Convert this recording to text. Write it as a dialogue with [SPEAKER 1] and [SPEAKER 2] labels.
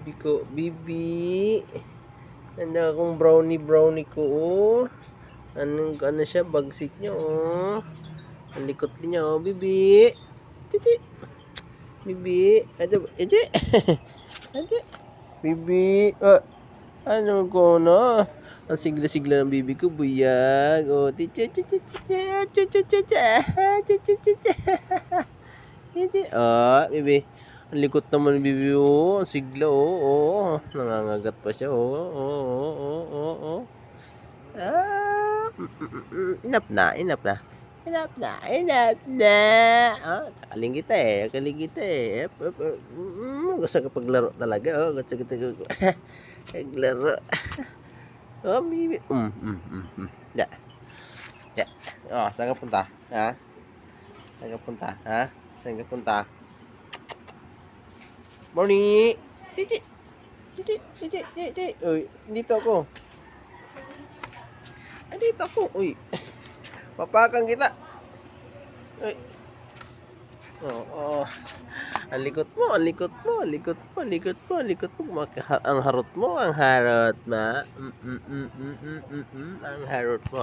[SPEAKER 1] Bibi ko, bibi. Ano akong brownie ko, oh. Ano siya, bagsik niya, oh. Ang likot niya, oh, bibi. Titi. Bibi. Ito, ito. Ito. Bibi. Ano ko, no? Ang sigla-sigla ng bibi ko, buyag. Oh, titi, titi, titi, titi, titi, titi. Ah, bibi. Ang likot naman ng bibi, oh. Ang sigla, oh. Oh. Nangangagat pa siya, oh. Oh, oh, oh, oh. Enough na, enough na. Enough na, enough na. Takaling kita eh, takaling kita eh. Gusto ka paglaro talaga, oh. Gusto kita paglaro. Oh, bibi. Ya. Ya. Oh, saan ka punta? Ha? Saan ka punta? Ha? Saan ka punta? Morning! Titi! Titi! Titi! Titi! Uy, dito ako. Dito ako. Uy. Papakan kita. Uy. Oo. Ang likot mo, ang likot mo, ang likot mo, ang likot mo, ang likot mo. Ang harot mo, ang harot ma. Ang harot mo.